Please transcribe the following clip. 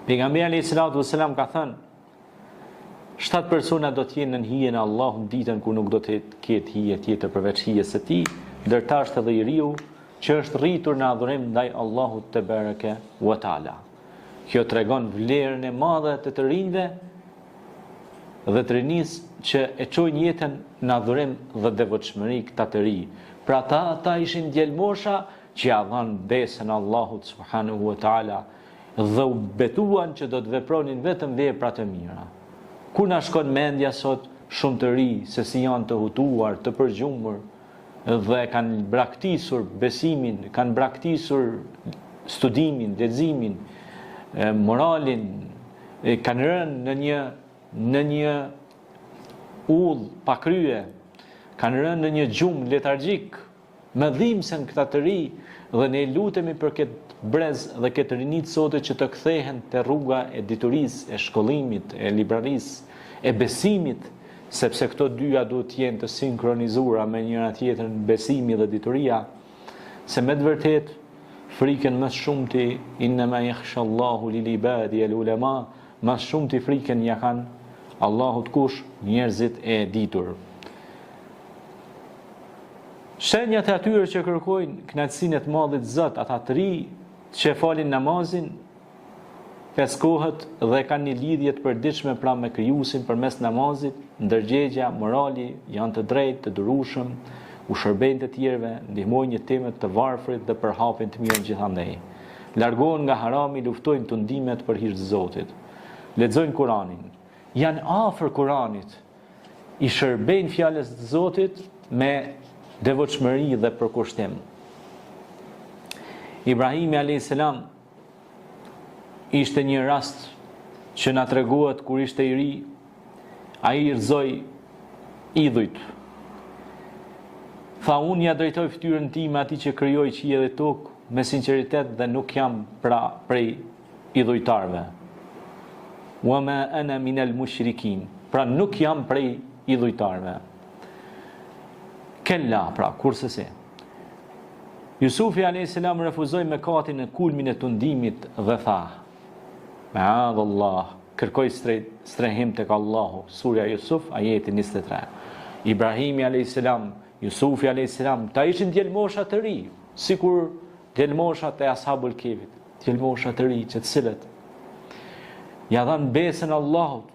Pejgamberi alayhis salatu wassalam ka thënë, 7 persona do të jenë në hijen e Allahut ditën kur nuk do të ketë hije tjetër përveç hijes së tij, ndërta është edhe i riu që është rritur në adhurim ndaj Allahut te bareke wa taala. Kjo tregon vlerën e madhe të rinjve dhe të rinisë që e çojnë jetën në adhurim dhe devotshmëri këta të ri. Pra ata ishin djelmosha që ja dhanë besën Allahut subhanahu wa taala dhe u betuan që do të vepronin vetëm vepra të mira. Kur na shkon mendja sot shumë të ri se si janë të hutuar, të përgjumur dhe kanë braktisur besimin, kanë braktisur studimin, leximin, moralin, kanë rënë në një udhë pa krye, kanë rënë në një gjumë letargjik, me dhimbsen këta të ri, dhe ne lutemi për këtë brez dhe këtë rinit sote që të kthehen te rruga e diturisë, e shkollimit, e librarisë, e besimit, sepse këto dyja duhet të jenë të sinkronizuara me njëra tjetrën, besimi dhe dituria, se me të vërtet frikën më shumti inma yakhshallahu lil ibadi al ulama, më shumti frikën ja kanë Allahut kush? Njerëzit e ditur. Shenjat e atyre që kërkojnë kënaqësinë e të Madhit Zot, ata të ri që falin namazin 5 kohët dhe kanë një lidhje të përditshme pra me Krijuesin përmes namazit, ndërgjegja, morali, janë të drejtë, të durueshëm, u shërbejnë të tjerëve, ndihmojnë jetimet të varfrit dhe përhapin të mirën gjithandej. Largohen nga harami, luftojnë tundimet për hir të Zotit. Lexojnë Kur'anin, janë afër Kur'anit, i shërbejnë fjalës të Zotit me devotshmëri dhe përkushtim. Ibrahimi alayhis salam ishte një rast që na treguohet kur ishte i ri, ai i rrezoi idhujt. Tha, unë ja drejtoj fytyrën time atij që krijoi qiell dhe tokë me sinqeritet dhe nuk jam prej idhujtarëve. Wa ma ana min al mushrikin. Pra nuk jam prej idhujtarëve. Kella, pra kurse se. Jusufi alayhis salam refuzoi mëkatin në kulmin e tundimit dhe tha: Ma'adallah, kërkoi strehim tek Allahu. Surja Yusuf, ajeti 23. Ibrahimi alayhis salam, Jusufi alayhis salam, ta ishin djelmosha të ri, sikur djelmoshat e ashabul kefit, djelmosha të ri që të cilët ja dhanë besën Allahut,